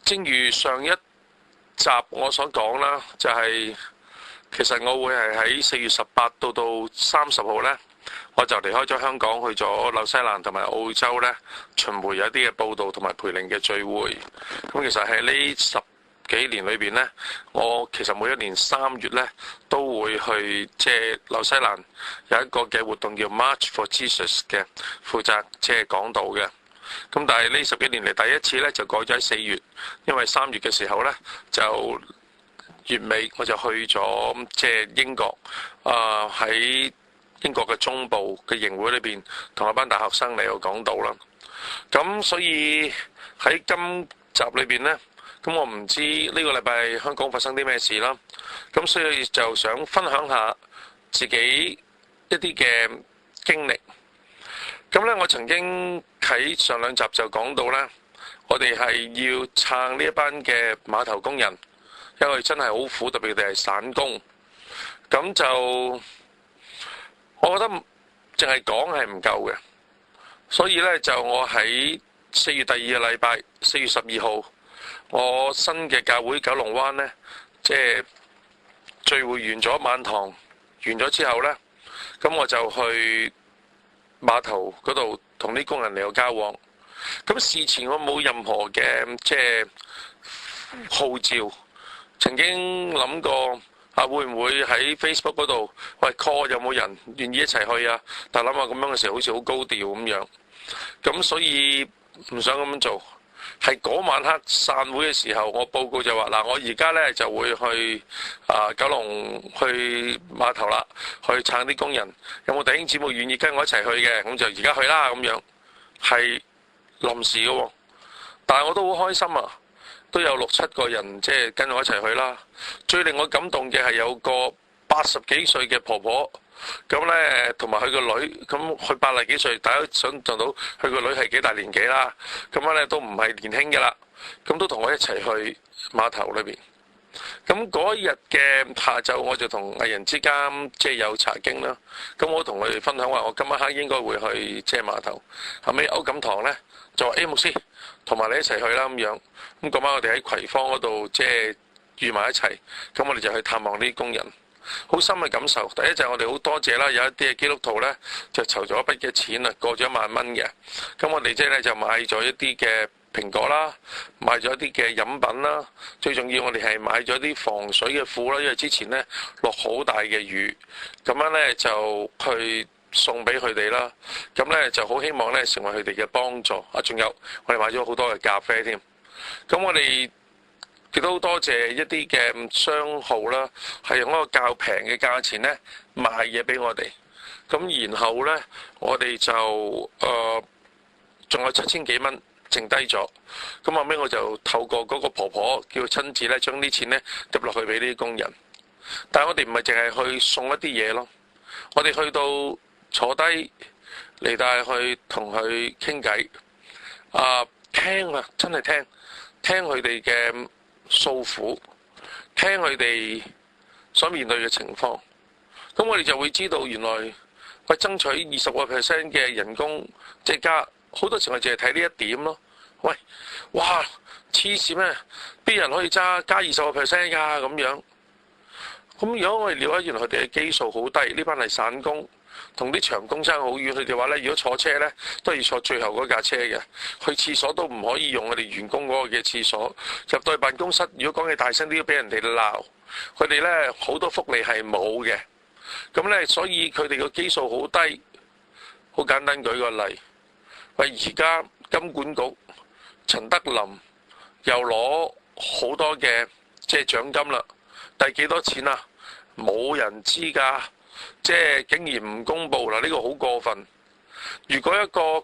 正如上一集我所講啦，就係其實我會係喺4月18到30號呢，我就離開咗香港，去咗紐西蘭同埋澳洲呢，巡迴有一啲嘅報道同埋培靈嘅聚會。咁其實喺呢10幾年裏邊呢，我其實每一年3月呢都會去紐西蘭有一個嘅活動叫 March for Jesus 嘅，負責講道嘅。咁但係呢10幾年嚟第一次呢就改咗喺4月，因為3月嘅時候呢就月尾我就去咗英國，喺英國嘅中部嘅營會裏邊同一班大學生嚟到講道啦。咁所以喺今集裏邊呢，咁我唔知呢個禮拜香港發生啲咩事啦。咁所以就想分享下自己一啲嘅經歷。咁呢，我曾經喺上2集就講到呢，我哋係要撐呢一班嘅碼頭工人，因為真係好苦，特別佢哋係散工。咁就我覺得淨係講係唔夠嘅，所以呢，就我喺4月第2個禮拜，4月12號，我新嘅教會九龍灣呢，聚會完咗晚堂，完咗之後呢，咁我就去碼頭嗰度同啲工人嚟到交往。咁事前我冇任何嘅號召，曾經諗過會唔會喺 Facebook 嗰度喂 call 有冇人願意一齊去啊？但係諗下咁樣嘅時候好似好高調咁樣，咁所以唔想咁樣做。係嗰晚黑散會嘅時候，我報告就話嗱，我而家呢就會去九龍去碼頭啦，去撐啲工人。有冇弟兄姊妹願意跟我一齊去嘅？咁就而家去啦咁樣。係臨時嘅喎，但係我都好開心啊！都有6、7個人跟我一齊去啦。最令我感動嘅係有個80幾歲嘅婆婆，咁呢同埋佢個女，咁佢80幾歲，大家想象到佢個女係幾大年紀啦。咁樣呢都唔係年輕嘅啦，咁都同我一齊去碼頭裏邊。咁嗰日嘅下晝，我就同藝人之間有查經啦。咁我同佢哋分享話，我今晚黑應該會去碼頭。後尾歐錦堂呢就話：牧師同埋你一齊去啦咁樣。咁嗰晚我哋喺葵芳嗰度遇埋一齊。咁我哋就去探望呢啲工人，好深嘅感受。第一就係我哋好多謝啦，有一啲嘅基督徒呢就籌咗一筆嘅錢啊，過咗1萬蚊嘅。咁我哋就買咗一啲嘅蘋果啦，買咗一啲嘅飲品啦，最重要我哋係買咗啲防水嘅褲啦，因為之前呢落好大嘅雨，咁樣呢就去送俾佢哋啦。咁呢就好希望呢成為佢哋嘅幫助啊！仲有我哋買咗好多嘅咖啡添。咁我哋亦都多謝一啲嘅商號啦，係用一個較平嘅價錢呢賣嘢俾我哋。咁然後呢，我哋就仲有7000幾蚊剩低咗。咁後尾我就透過嗰個婆婆叫親自咧將啲錢咧入落去俾啲工人。但係我哋唔係淨係去送一啲嘢咯，我哋去到坐低嚟到去同佢傾偈，聽啊，真係聽佢哋嘅訴苦，聽佢哋所面對嘅情況。咁我哋就會知道原來佢爭取20% 嘅人工加，好多時我淨係睇呢一點咯。喂，哇，黐線咩？啲人可以加20% 㗎咁樣。咁如果我哋了解原來佢哋嘅基數好低，呢班係散工，同啲長工爭好遠。佢哋話咧，如果坐車咧，都係要坐最後嗰架車嘅，去廁所都唔可以用我哋員工嗰個嘅廁所。入到去辦公室，如果講嘢大聲啲，都俾人哋鬧。佢哋咧好多福利係冇嘅。咁咧，所以佢哋個基數好低。好簡單舉個例，喂，而家金管局陳德霖又攞好多嘅獎金啦，但係幾多錢啊？冇人知㗎，竟然唔公佈啦！呢個好過分。如果一個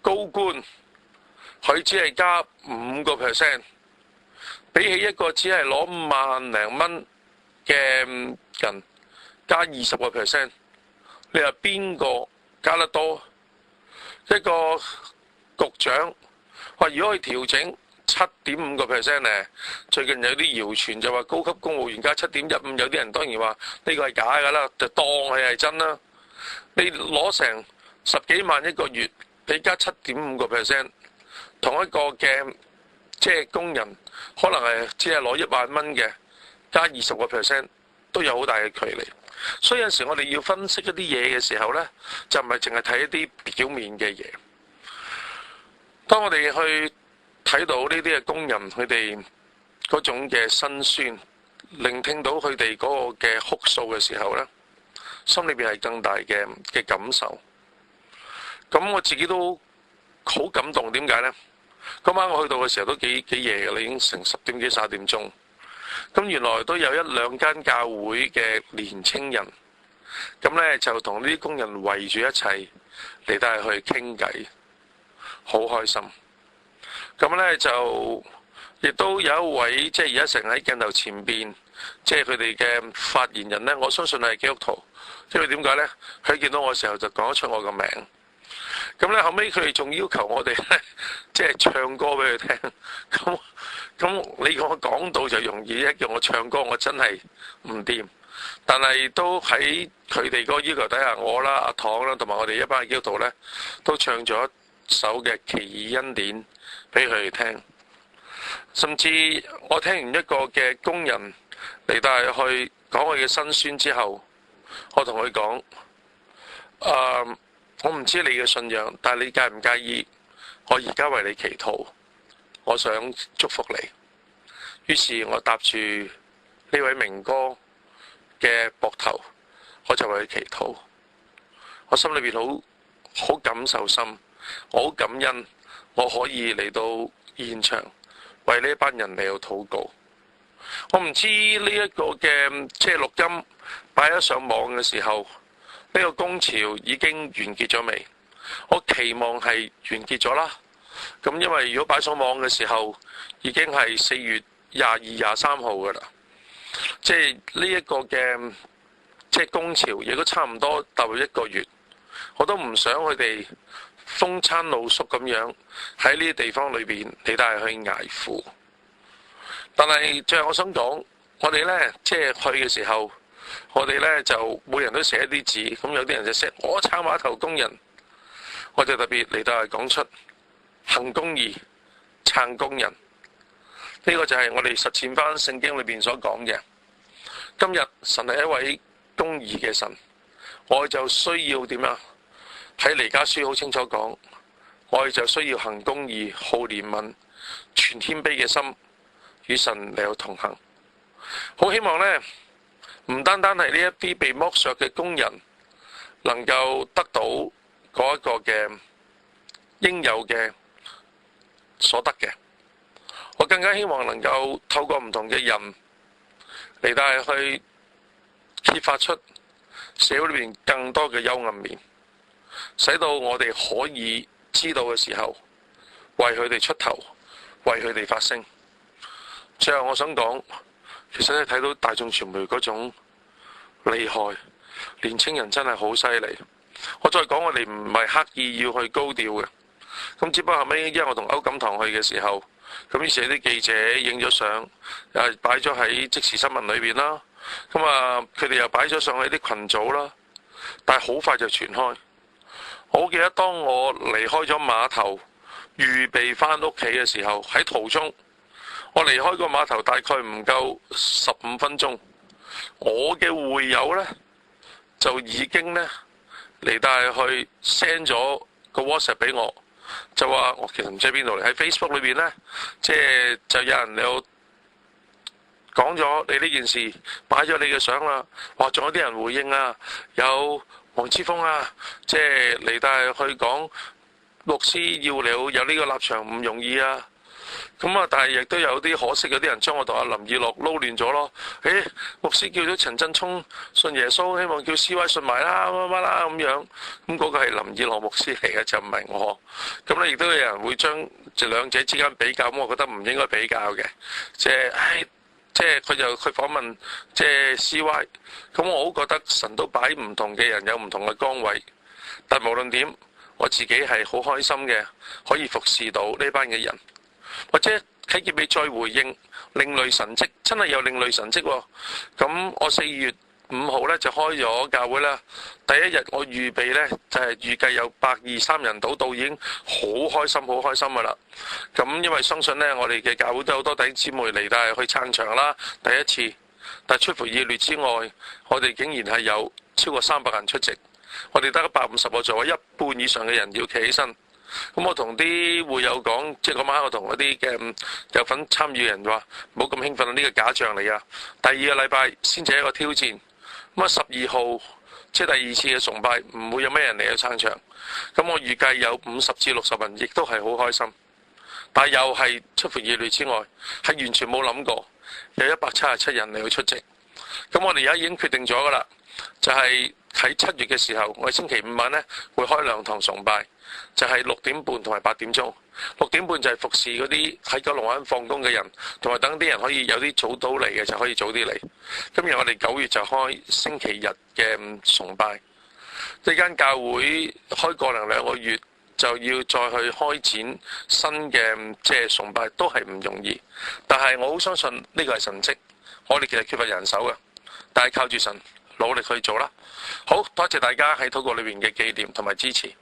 高官佢只係加5%，比起一個只係攞萬零蚊嘅人加20%，你話邊個加得多？一個局長話如果佢調整7.5% 咧，最近有啲謠傳就話高級公務員加7.15%，有啲人當然話呢個係假㗎啦，就當佢係真啦。你攞成10幾萬一個月，你加7.5%，同一個嘅即係工人可能係只係攞1萬蚊嘅，加20%都有好大嘅距離。所以有陣時我哋要分析一啲嘢嘅時候呢，就唔係淨係睇一啲表面嘅嘢。當我哋去睇到呢啲嘅工人佢哋嗰種嘅辛酸，聆聽到佢哋嗰個嘅哭訴嘅時候呢，心裏邊係更大嘅感受。咁我自己都好感動，點解呢？嗰晚我去到嘅時候都幾夜嘅啦，已經成10點幾11點鐘。咁原來都有1、2間教會嘅年青人，咁呢就同呢啲工人圍住一齊嚟到去傾偈，好開心。咁呢就亦都有一位即係而家成日喺鏡頭前邊，即係佢哋嘅發言人呢，我相信係基督徒。因為點解呢？佢見到我嘅時候就講得出我個名。咁咧後尾佢哋仲要求我哋咧，即係唱歌俾佢聽。咁你講講到就容易，一叫我唱歌，我真係唔掂。但係都喺佢哋嗰個要求底下，我啦、阿唐啦，同埋我哋一班基督徒咧，都唱咗一首嘅奇異恩典俾佢哋聽。甚至我聽完一個嘅工人嚟到去講佢嘅辛酸之後，我同佢講：我唔知你嘅信仰，但係你介唔介意我而家為你祈禱？我想祝福你。於是我搭住呢位明哥嘅膊頭，我就為佢祈禱。我心裏邊好感受心，我好感恩，我可以嚟到現場為呢一班人嚟到禱告。我唔知呢一個嘅即係錄音擺咗上網嘅時候，呢個工潮已經完結咗未？我期望係完結咗啦。咁因為如果擺上網嘅時候，已經係4月22、23號㗎啦。即係呢一個嘅即係工潮，亦都差唔多踏入1個月。我都唔想佢哋風餐露宿咁樣喺呢啲地方裏邊，你都係去捱苦。但係最後我想講，我哋呢，即係去嘅時候，我哋呢就每人都寫一啲字，咁有啲人就寫我撐碼頭工人，我就特別嚟到係講出行公義、撐工人。呢個就係我哋實踐翻聖經裏邊所講嘅。今日神係一位公義嘅神，我就需要點啊？喺彌迦書好清楚講，我哋就需要行公義、好憐憫、全謙卑嘅心，與神嚟到同行。好希望呢，唔單單係呢一啲被剝削嘅工人能夠得到嗰一個嘅應有嘅所得嘅，我更加希望能夠透過唔同嘅人嚟到去揭發出社會裏面更多嘅幽暗面，使到我哋可以知道嘅時候，為佢哋出頭，為佢哋發聲。最後我想講，其實你睇到大眾傳媒嗰種厲害，年青人真係好犀利。我再講，我哋唔係刻意要去高調嘅，咁只不過後尾因為我同歐錦棠去嘅時候，咁於是啲記者影咗相，擺咗喺即時新聞裏邊啦。咁佢哋又擺咗上去啲群組啦，但係好快就傳開。我好記得當我離開咗碼頭，預備翻屋企嘅時候，喺途中，我離開個碼頭大概唔夠15分鐘，我嘅會友呢，就已經呢嚟到去 send 咗個 WhatsApp 俾我，就話我其實唔知喺邊度嚟，喺 Facebook 裏邊呢，即係就有人有講咗你呢件事，擺咗你嘅相啦，哇！仲有啲人回應啊，有黃之鋒啊，即係嚟到去講牧師要你有呢個立場唔容易啊。咁但係亦都有啲可惜，有啲人將我同阿林義樂撈亂咗咯。牧師叫咗陳振聰信耶穌，希望叫 CY 信埋啦，乜啦咁樣。咁嗰個係林義樂牧師嚟嘅，就唔係我。咁咧亦都有人會將兩者之間比較，咁我覺得唔應該比較嘅。即係佢就去訪問即係 CY。咁我好覺得神都擺唔同嘅人有唔同嘅崗位，但無論點，我自己係好開心嘅，可以服侍到呢班嘅人。或者喺結尾再回應另類神蹟，真係有另類神蹟喎。咁我4月5號咧就開咗教會啦。第一日我預備咧就係預計有123人到已經好開心㗎啦。咁因為相信咧我哋嘅教會都有好多弟兄姊妹嚟，但係去撐場啦，第一次。但係出乎意料之外，我哋竟然係有超過300人出席。我哋得150個座位，一半以上嘅人要企起身。咁我同啲會友講，即係嗰晚我同嗰啲嘅有份參與嘅人話：唔好咁興奮啊！呢個假象嚟啊！第2個禮拜先至係一個挑戰。咁啊12號即係第2次嘅崇拜，唔會有咩人嚟去撐場。咁我預計有50至60人，亦都係好開心。但係又係出乎意料之外，係完全冇諗過有177人嚟去出席。咁我哋而家已經決定咗㗎啦，就係喺7月嘅時候，我哋星期5晚呢會開2堂崇拜。就係6點半同埋8點鐘。6點半就係服侍嗰啲喺九龍灣放工嘅人，同埋等啲人可以有啲早到嚟嘅就可以早啲嚟。今日我哋9月就開星期日嘅崇拜。呢間教會開個零2個月就要再去開展新嘅即係崇拜，都係唔容易。但係我好相信呢個係神蹟。我哋其實缺乏人手嘅，但係靠住神努力去做啦。好多謝大家喺禱告裏面嘅紀念同埋支持。